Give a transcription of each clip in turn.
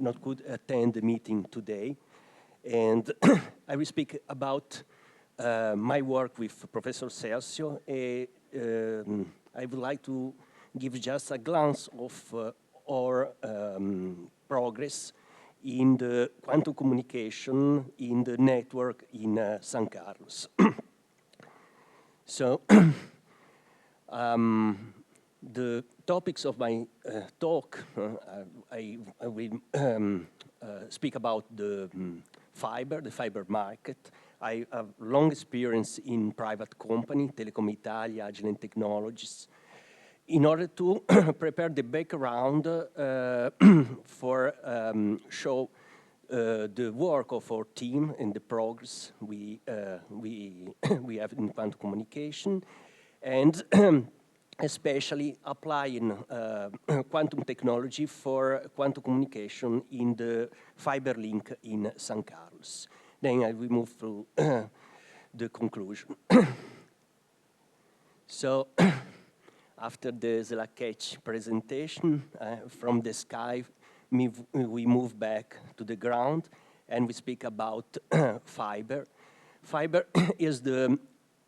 not could attend the meeting today. And I will speak about my work with Professor Celcio. I would like to give just a glance of our progress in the quantum communication in the network in São Carlos. So, the topics of my talk, I will speak about the fiber market. I have long experience in private company, Telecom Italia, Agilent Technologies, in order to prepare the background for show the work of our team and the progress we have in quantum communication, and especially applying quantum technology for quantum communication in the fiber link in São Carlos. Then I will move to the conclusion. So, after the Zlakech presentation, from the sky, we move back to the ground and we speak about fiber. Fiber is the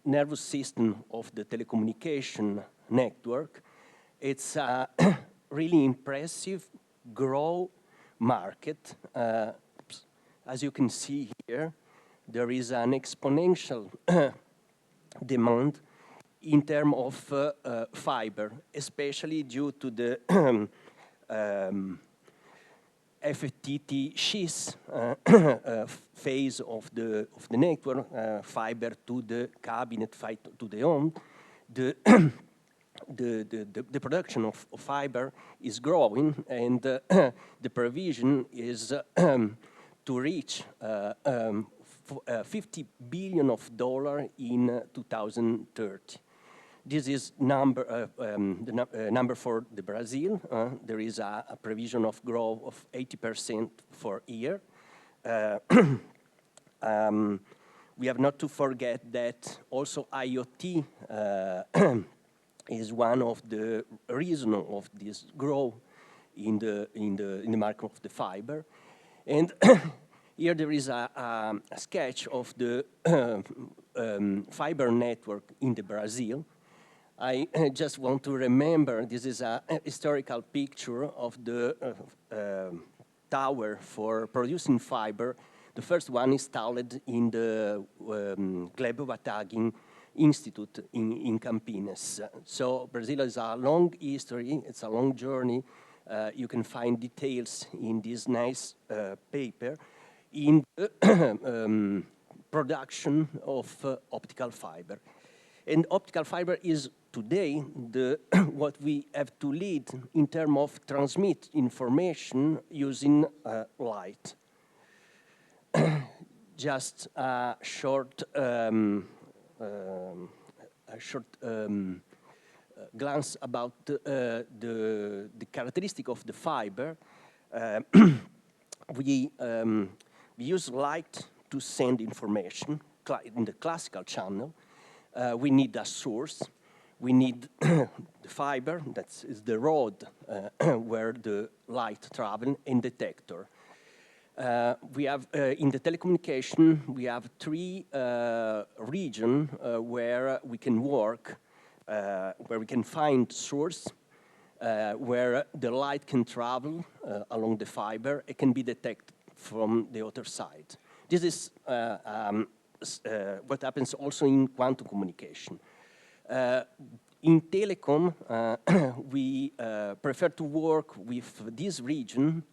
nervous system of the telecommunication network. It's a really impressive growth market. As you can see here, there is an exponential demand in terms of fiber, especially due to the FTTX phase of the network, fiber to the cabinet, fiber to the home. The production of fiber is growing, and the provision is to reach $50 billion in 2030. This is the number for the Brazil. There is a provision of growth of 80% for year. We have not to forget that also IoT is one of the reasons of this growth in the market of the fiber. And here there is a sketch of the fiber network in the Brazil. I just want to remember this is a historical picture of the tower for producing fiber. The first one installed in the Glebo-Vatagin Institute in Campinas. So Brazil is a long history, it's a long journey. You can find details in this nice paper in the production of optical fiber. And optical fiber is today what we have to lead in terms of transmit information using light. Just a short glance about the characteristic of the fiber. We use light to send information in the classical channel. We need a source. We need the fiber, that is the road where the light travels, and detector. We have, in the telecommunication, we have three regions where we can work, where we can find source, where the light can travel along the fiber. It can be detected from the other side. This is what happens also in quantum communication. In telecom, we prefer to work with this region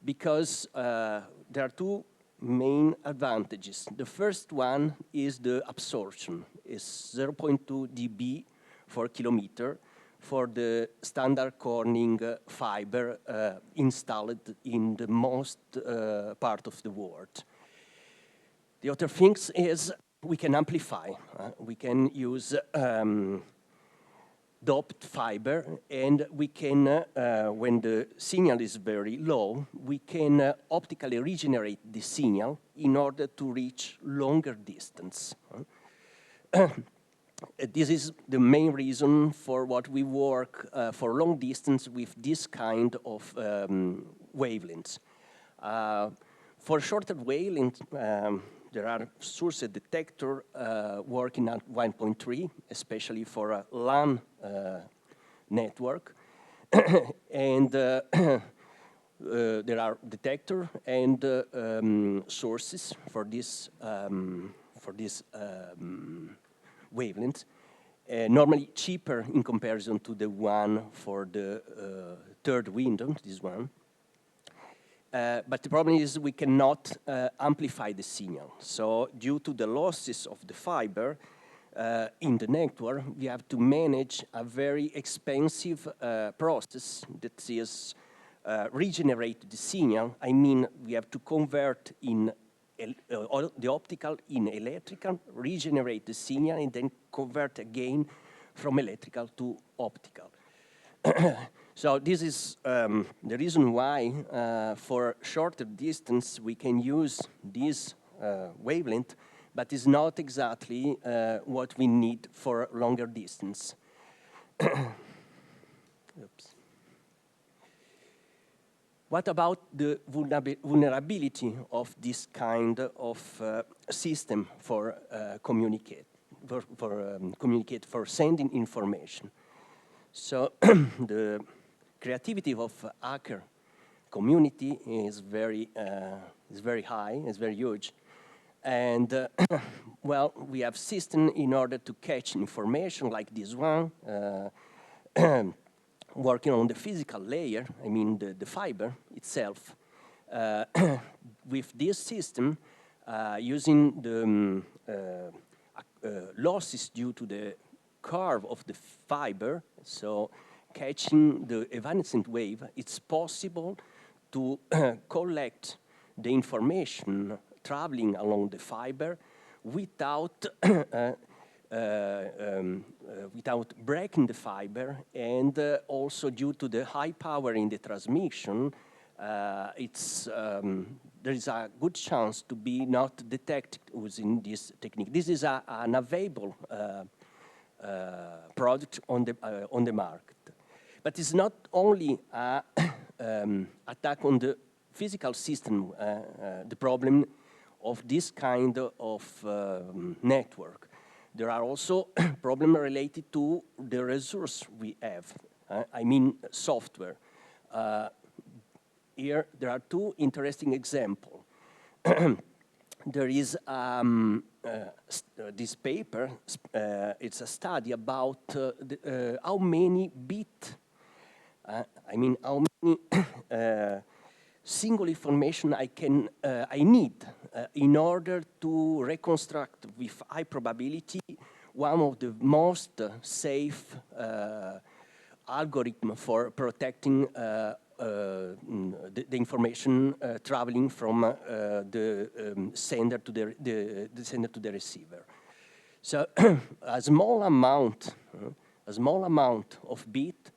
because there are two main advantages. The first one is the absorption. It's 0.2 dB per kilometer for the standard Corning fiber installed in the most part of the world. The other thing is we can amplify. We can use doped fiber, and we can, when the signal is very low, we can optically regenerate the signal in order to reach longer distance. This is the main reason for what we work for long distance with this kind of wavelengths. For shorter wavelengths, there are source detector working at 1.3, especially for a LAN network. And there are detector and sources for this wavelength. Normally cheaper in comparison to the one for the third window, this one. But the problem is we cannot amplify the signal. So due to the losses of the fiber in the network, we have to manage a very expensive process that is regenerate the signal. I mean, we have to convert in the optical in electrical, regenerate the signal, and then convert again from electrical to optical. So this is the reason why for shorter distance we can use this wavelength, but it's not exactly what we need for longer distance. Oops. What about the vulnerability of this kind of system for communicate, for sending information? So the creativity of hacker community is very high, is very huge. And well, we have system in order to catch information like this one, working on the physical layer, I mean the fiber itself. With this system, using the losses due to the curve of the fiber, so catching the evanescent wave, it's possible to collect the information traveling along the fiber without without breaking the fiber, and also due to the high power in the transmission, there is a good chance to be not detected using this technique. This is an available product on the market. But it's not only an attack on the physical system, the problem of this kind of network. There are also problems related to the resource we have, I mean software. Here there are two interesting examples. There is this paper, it's a study about how many bits, I mean how many single information I need in order to reconstruct with high probability one of the most safe algorithm for protecting the information traveling from the sender to the sender to the receiver. So a small amount of bit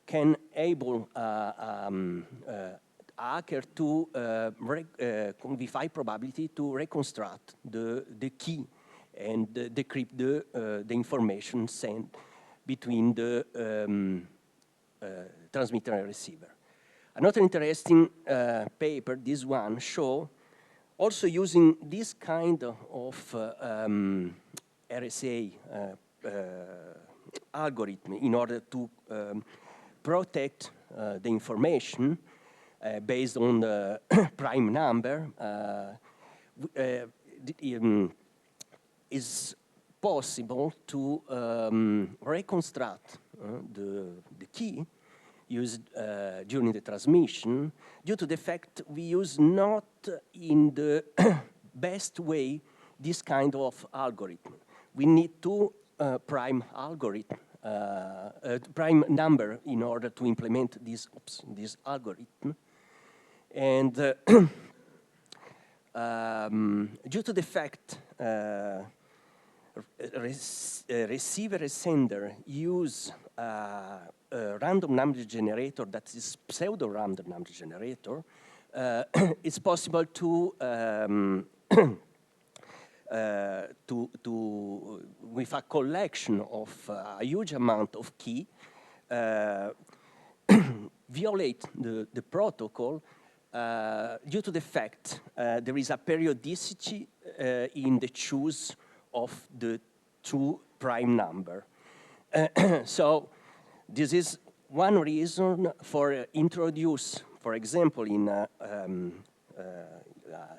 can enable hacker to with high probability to reconstruct the key and decrypt the information sent between the transmitter and receiver. Another interesting paper, this one, show also using this kind of RSA algorithm in order to protect the information based on the prime number, is possible to reconstruct the key used during the transmission, due to the fact we use not in the best way this kind of algorithm. We need two prime algorithm, prime number in order to implement this algorithm. And due to the fact receiver and sender use a random number generator that is pseudo-random number generator, it's possible to with a collection of a huge amount of key, violate the protocol due to the fact there is a periodicity in the choose of the two prime number. So this is one reason for introduce, for example, in a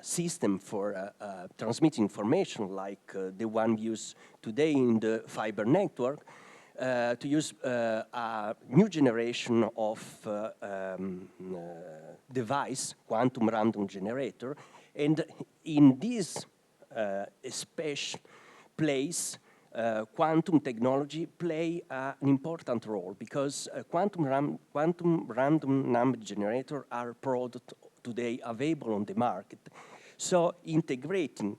system for transmitting information like the one used today in the fiber network, to use a new generation of device, quantum random generator, and in this special place, quantum technology play an important role because quantum random number generator are product today available on the market. So integrating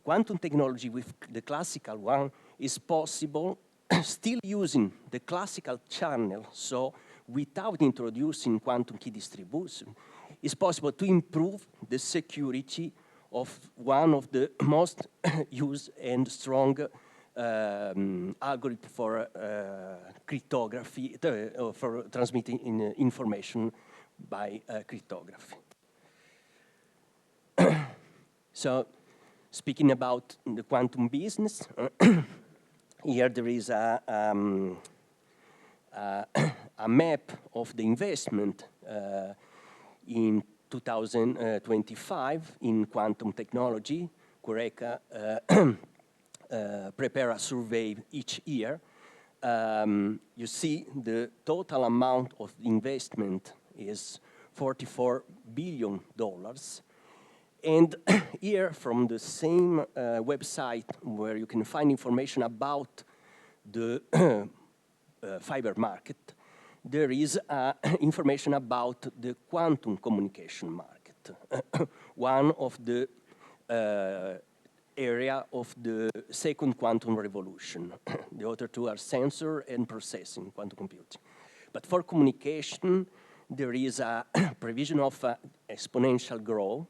quantum technology with the classical one is possible, still using the classical channel, so without introducing quantum key distribution, it's possible to improve the security of one of the most used and strong algorithm for cryptography, for transmitting information by cryptography. So, speaking about the quantum business, here there is a map of the investment in 2025 in quantum technology. Eureka prepare a survey each year. You see the total amount of investment is $44 billion. And here from the same website where you can find information about the fiber market, there is information about the quantum communication market, one of the area of the second quantum revolution. The other two are sensor and processing, quantum computing. But for communication, there is a provision of exponential growth,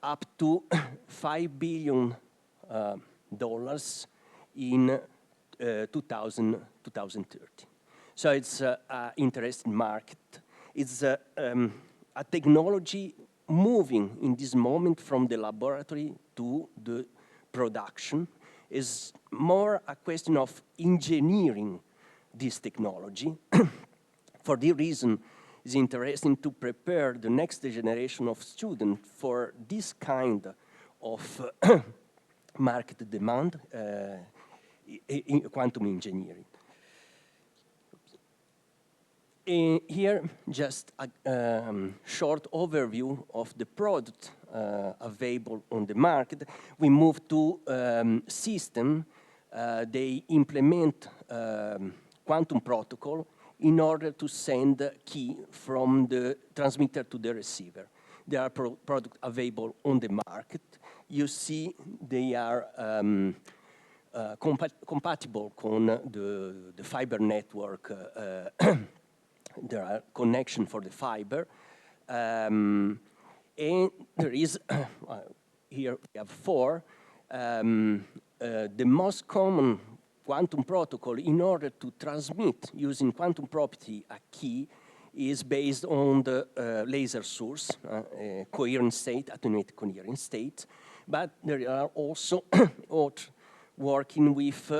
up to $5 billion in 2030. So it's an interesting market. It's a technology moving in this moment from the laboratory to the production. Is more a question of engineering this technology. For the reason, it's interesting to prepare the next generation of students for this kind of market demand in quantum engineering. Here, just a short overview of the product available on the market. We move to system. They implement quantum protocol in order to send key from the transmitter to the receiver. There are products available on the market. You see they are compatible with the fiber network. There are connections for the fiber. And there is, here we have four. The most common quantum protocol in order to transmit using quantum property a key is based on the laser source, coherent state, attenuated coherent state. But there are also working with,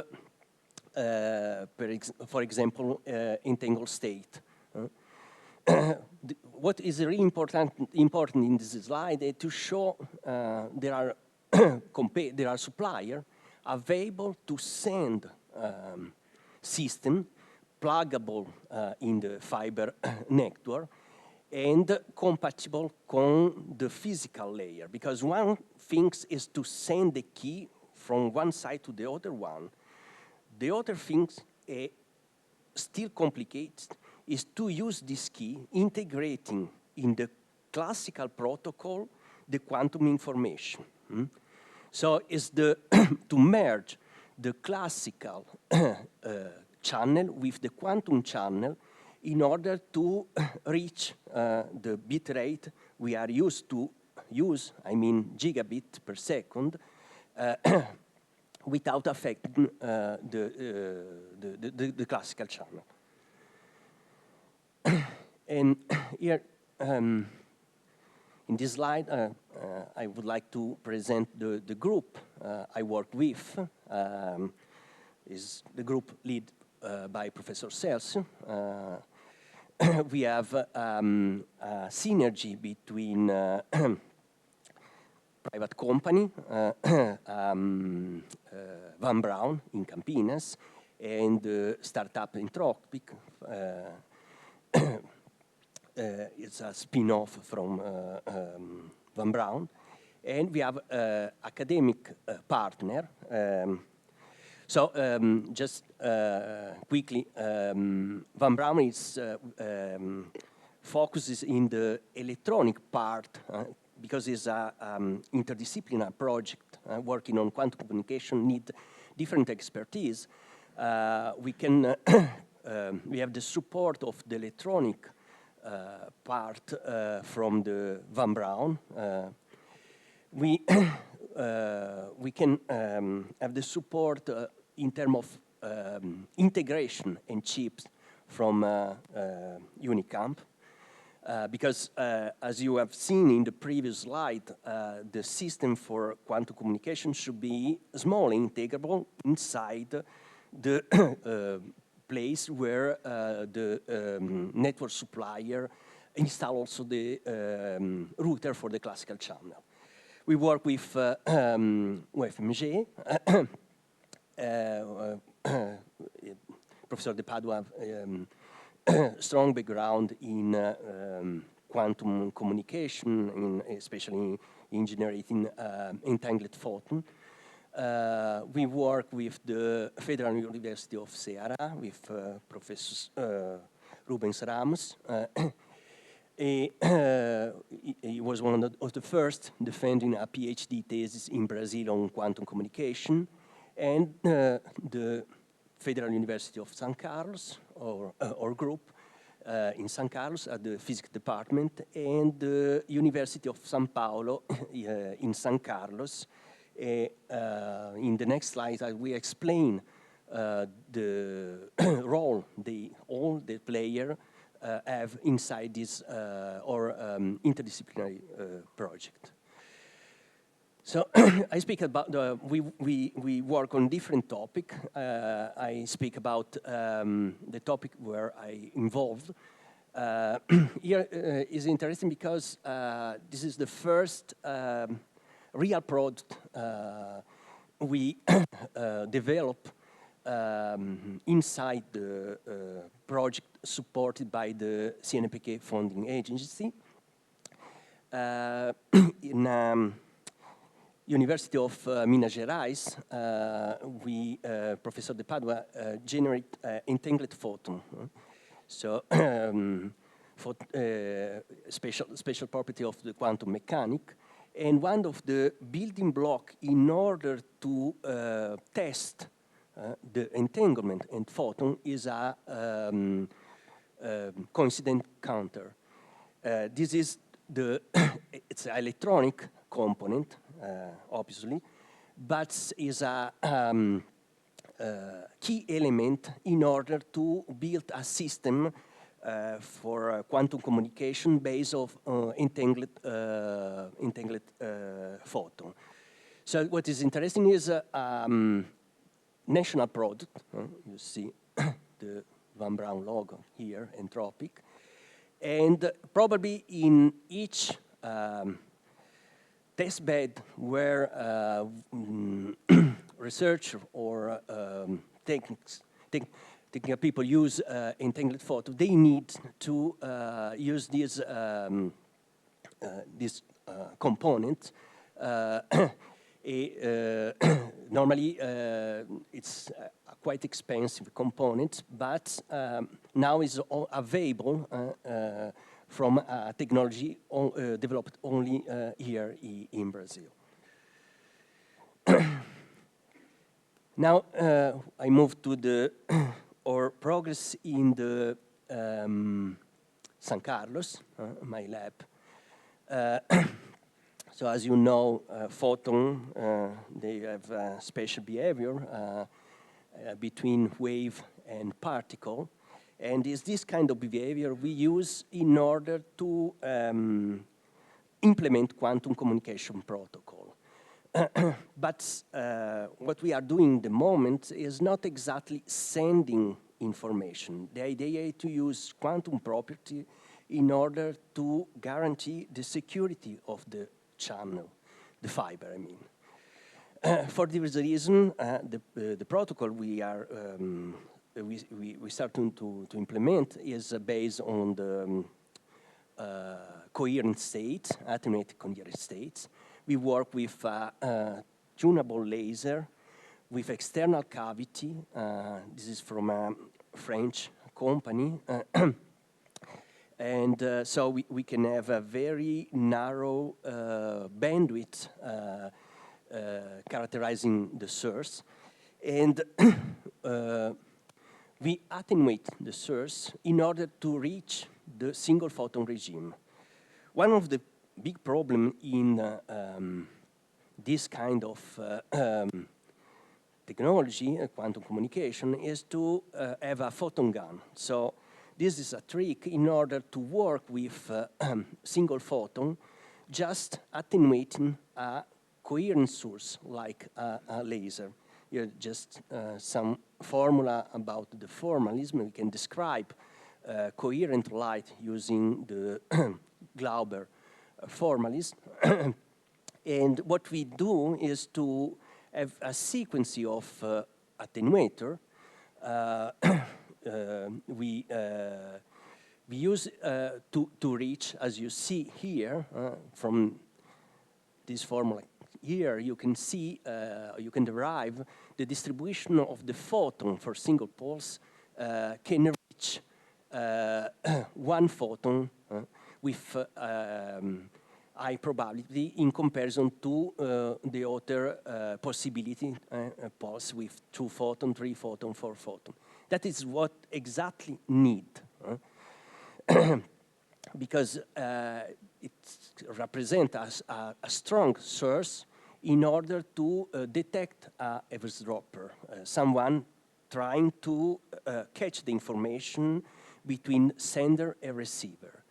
for example, entangled state. What is really important in this slide is to show there are suppliers available to send system pluggable in the fiber network and compatible with the physical layer. Because one thing is to send the key from one side to the other one. The other thing, still complicated, is to use this key integrating in the classical protocol the quantum information. So it's to merge the classical channel with the quantum channel in order to reach the bit rate we are used to use, I mean gigabit per second, without affecting the classical channel. And here, in this slide, I would like to present the group I work with. Is the group led by Professor Celso. We have a synergy between private company, Van Braun in Campinas, and startup Entropic. It's a spin-off from Van Braun. And we have academic partner. Just quickly, Van Braun is focuses in the electronic part because it's an interdisciplinary project working on quantum communication, need different expertise. We have the support of the electronic part from the Van Braun. We can have the support in terms of integration and chips from Unicamp. Because as you have seen in the previous slide, the system for quantum communication should be small, integrable inside the place where the network supplier install also the router for the classical channel. We work with UFMG, Professor De Padua, strong background in quantum communication, especially in generating entangled photon. We work with the Federal University of Ceará, with Professor Rubens Ramos. He was one of the first defending a PhD thesis in Brazil on quantum communication, and the Federal University of São Carlos, or group in São Carlos at the physics department, and the University of São Paulo in São Carlos. In the next slide, I will explain the role all the players have inside this interdisciplinary project. So I speak about we work on different topic. I speak about the topic where I involved. Here is interesting because this is the first real product we develop inside the project supported by the CNPq funding agency. In University of Minas Gerais, Professor De Padua generate entangled photon. So special property of the quantum mechanic. And one of the building blocks in order to test the entanglement and photon is a coincident counter. This is it's an electronic component, obviously, but is a key element in order to build a system for quantum communication based on entangled photon. So what is interesting is national product. You see the Van Braun logo here, Entropic. And probably in each test bed where research or technical people use entangled photon, they need to use this component. Normally, it's a quite expensive component, but now is available from a technology developed only here in Brazil. Now I move to our progress in the São Carlos, my lab. So as you know, photon, they have a special behavior between wave and particle. And it's this kind of behavior we use in order to implement quantum communication protocol. But what we are doing at the moment is not exactly sending information. The idea is to use quantum property in order to guarantee the security of the channel, the fiber, I mean. For this reason, the protocol we are we starting to implement is based on the coherent states, attenuated coherent states. We work with tunable laser, with external cavity. This is from a French company. And so we can have a very narrow bandwidth characterizing the source. And we attenuate the source in order to reach the single photon regime. One of the big problems in this kind of technology, quantum communication, is to have a photon gun. So this is a trick in order to work with single photon, just attenuating a coherent source like a laser. Here just some formula about the formalism. We can describe coherent light using the Glauber formalism. And what we do is to have a sequence of attenuator. We use to reach, as you see here, from this formula here, you can see, you can derive the distribution of the photon for single pulse can reach one photon with high probability in comparison to the other possibility pulse with 2 photon, 3 photon, 4 photon. That is what exactly need. Because it represents a strong source in order to detect a eavesdropper, someone trying to catch the information between sender and receiver.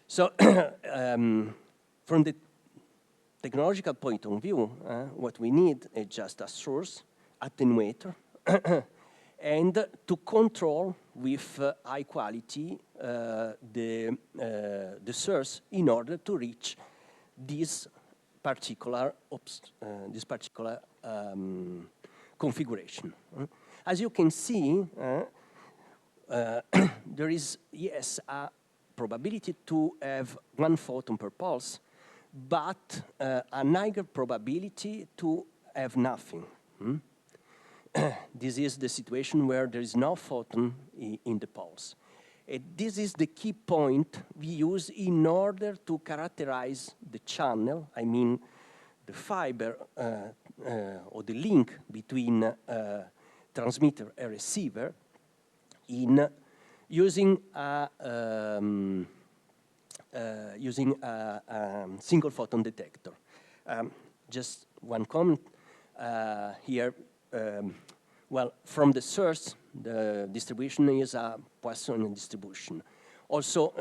So from the technological point of view, what we need is just a source, attenuator, and to control with high quality the source in order to reach this particular configuration. As you can see, there is, yes, a probability to have 1 photon per pulse, but a higher probability to have nothing. This is the situation where there is no photon in the pulse. And this is the key point we use in order to characterize the channel, I mean the fiber or the link between transmitter and receiver, in using a single photon detector. Just one comment here. Well, from the source, the distribution is a Poisson distribution. Also,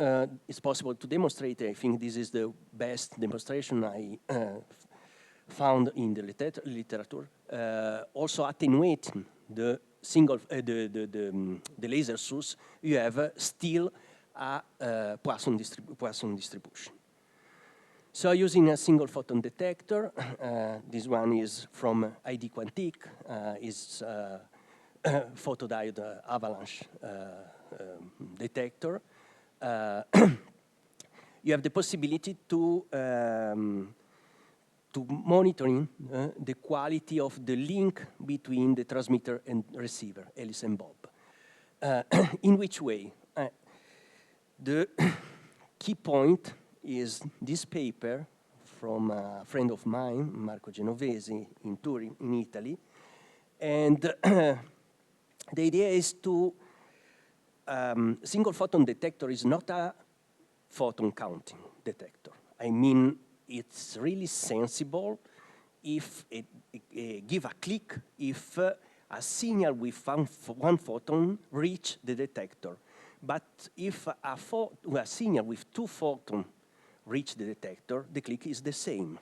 it's possible to demonstrate, I think this is the best demonstration I found in the literature, also attenuating the single, the laser source, you have still a Poisson distribution. So using a single photon detector, this one is from ID Quantique, is photodiode avalanche detector. You have the possibility to monitoring the quality of the link between the transmitter and receiver, Alice and Bob. In which way? The key point is this paper from a friend of mine, Marco Genovesi, in Turin, in Italy. And the idea is to, single photon detector is not a photon counting detector. I mean, it's really sensible if it give a click if a signal with one photon reach the detector. but if a signal with 2 photons reach the detector, the click is the same.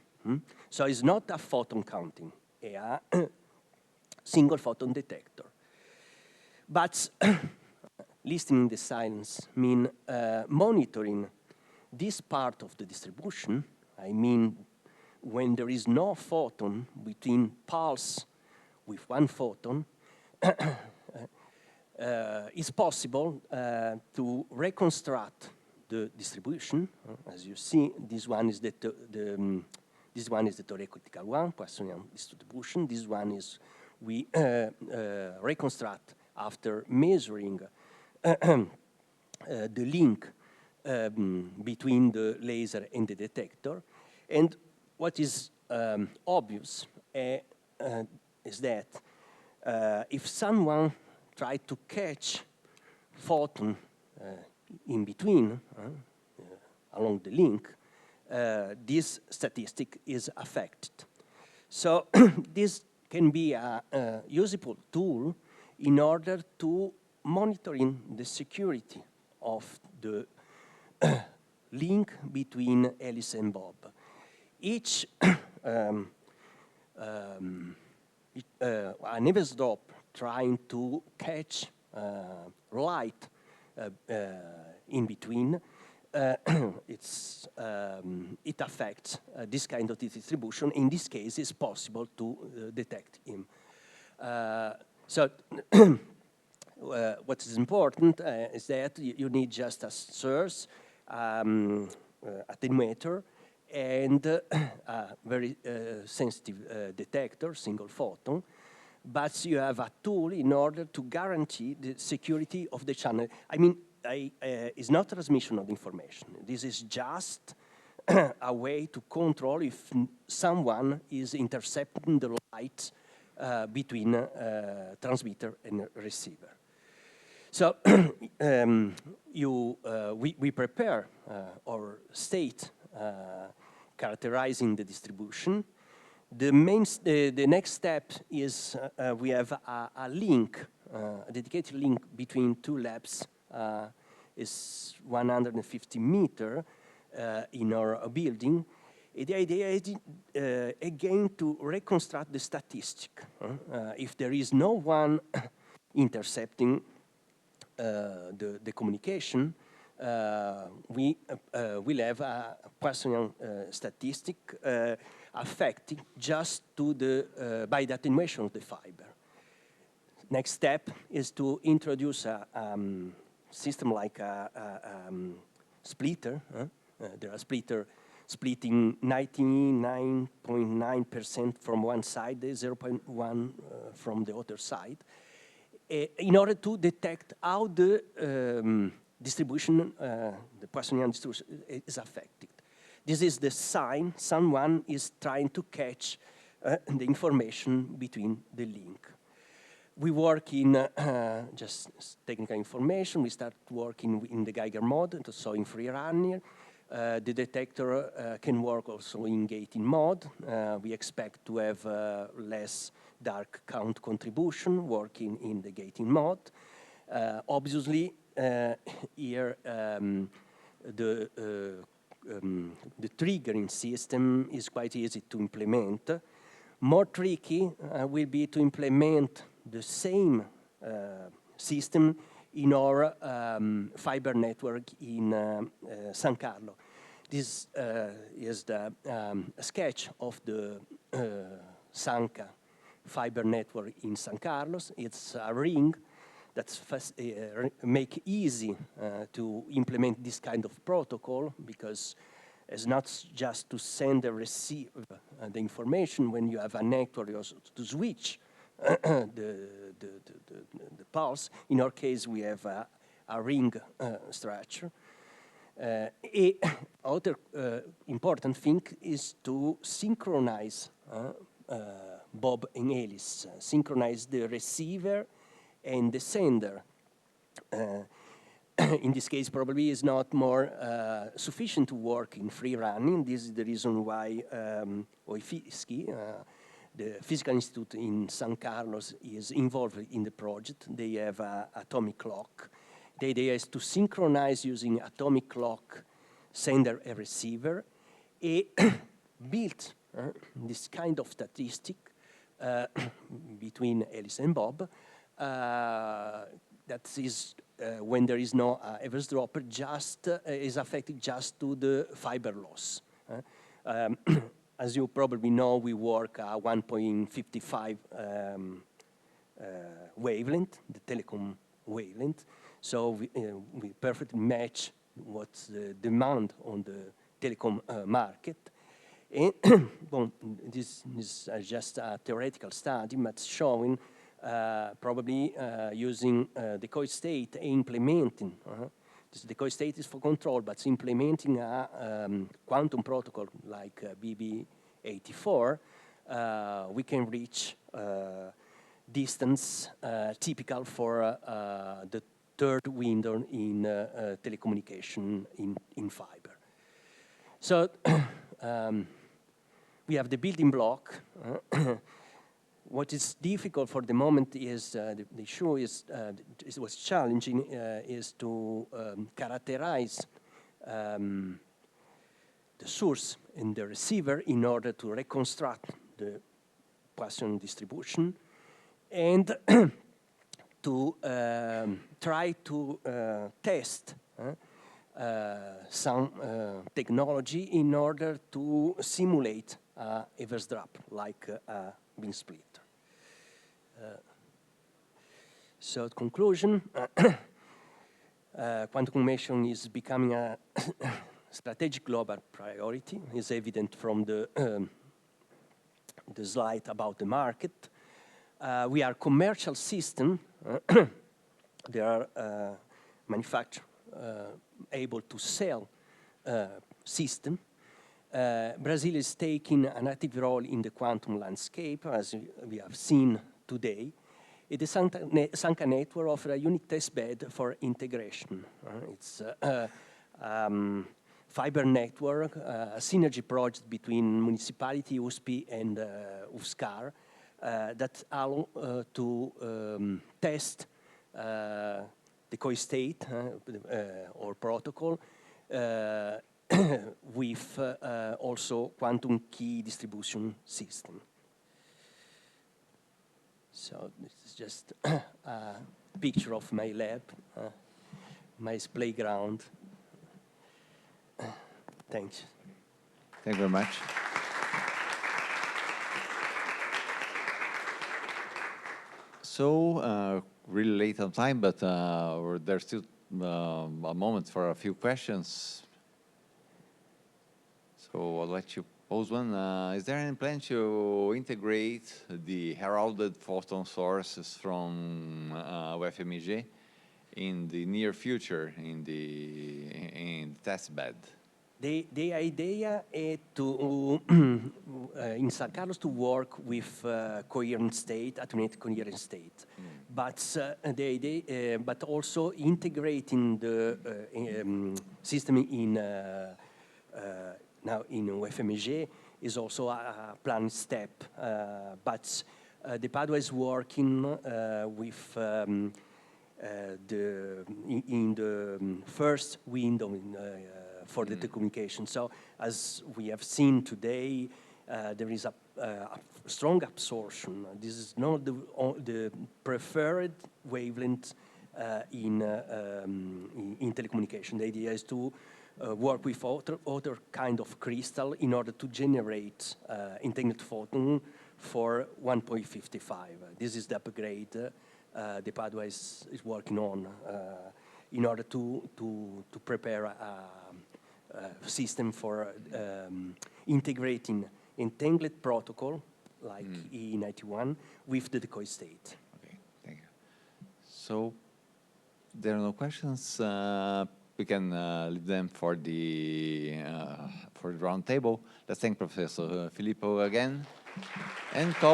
So it's not a photon counting, a single photon detector. But listening the silence means monitoring this part of the distribution. I mean, when there is no photon between pulse with 1 photon, it's possible to reconstruct the distribution. As you see, this one is the theoretical one, Poissonian distribution. This one is we reconstruct after measuring the link between the laser and the detector. And what is obvious is that if someone tried to catch photon in between, along the link, this statistic is affected. So this can be a useful tool in order to monitoring the security of the link between Alice and Bob. Each an eavesdrop trying to catch light in between, it affects this kind of distribution. In this case, it's possible to detect him. So what is important is that you need just a source, attenuator, and a very sensitive detector, single photon, but you have a tool in order to guarantee the security of the channel. I mean, it's not transmission of information. This is just a way to control if someone is intercepting the light between transmitter and receiver. So we prepare our state characterizing the distribution. The next step is we have a link, a dedicated link between 2 labs. Is 150 meters in our building. The idea is, again, to reconstruct the statistic. If there is no one intercepting the communication, we will have a Poissonian statistic affected just to by the attenuation of the fiber. Next step is to introduce a system like a splitter. There are splitter splitting 99.9% from one side, 0.1 from the other side, in order to detect how the distribution, the Poissonian distribution, is affected. This is the sign someone is trying to catch the information between the link. We work in just technical information. We start working in the Geiger mode, so in free running. The detector can work also in gating mode. We expect to have less dark count contribution working in the gating mode. Obviously, here the triggering system is quite easy to implement. More tricky will be to implement the same system in our fiber network in São Carlos. This is the sketch of the Sanca fiber network in São Carlos. It's a ring that's make easy to implement this kind of protocol, because it's not just to send and receive the information. When you have a network, you also to switch the pulse. In our case, we have a ring structure. Other important thing is to synchronize Bob and Alice, synchronize the receiver and the sender. In this case, probably is not more sufficient to work in free running. This is the reason why UFSCAR, the Physical Institute in São Carlos, is involved in the project. They have an atomic clock the idea is to synchronize using atomic clock sender and receiver, and build this kind of statistic between Alice and Bob that is when there is no eavesdropper, just is affected just to the fiber loss. As you probably know, we work at 1.55 wavelength, the telecom wavelength. So we perfectly match what's the demand on the telecom market. And well, this is just a theoretical study, but showing probably using decoy state and implementing. This decoy state is for control, but implementing a quantum protocol like BB84, we can reach distance typical for the third window in telecommunication in fiber. So we have the building block. What is difficult for the moment is the issue is what's challenging is to characterize the source and the receiver in order to reconstruct the Poisson distribution and to try to test some technology in order to simulate a eavesdrop like a beam splitter. So, conclusion, quantum communication is becoming a strategic global priority. It's evident from the slide about the market. We are commercial system. There are manufacturers able to sell system. Brazil is taking an active role in the quantum landscape, as we have seen today. The Sanka network offers a unique test bed for integration. It's a fiber network, a synergy project between municipality, USP, and UFSCAR that allow to test decoy state or protocol with also quantum key distribution system. So this is just a picture of my lab, my playground. Thanks. Thank you very much. So, really late on time, but there's still a moment for a few questions. So I'll let you pose one. Is there any plan to integrate the heralded photon sources from UFMG in the near future in the test bed? The idea is to, in São Carlos, to work with coherent state, attenuated coherent state. But the idea, but also integrating the system in now in UFMG is also a planned step. But the Padua is working with in the first window for the telecommunication. So as we have seen today, there is a strong absorption. This is not the preferred wavelength in telecommunication. The idea is to work with other kind of crystal in order to generate integrated photon for 1.55. This is the upgrade the Padua is working on in order to prepare a system for integrating entangled protocol like E91 with the decoy state. Okay, thank you. So there are no questions. We can leave them for the round table. Let's thank Professor Filippo again and call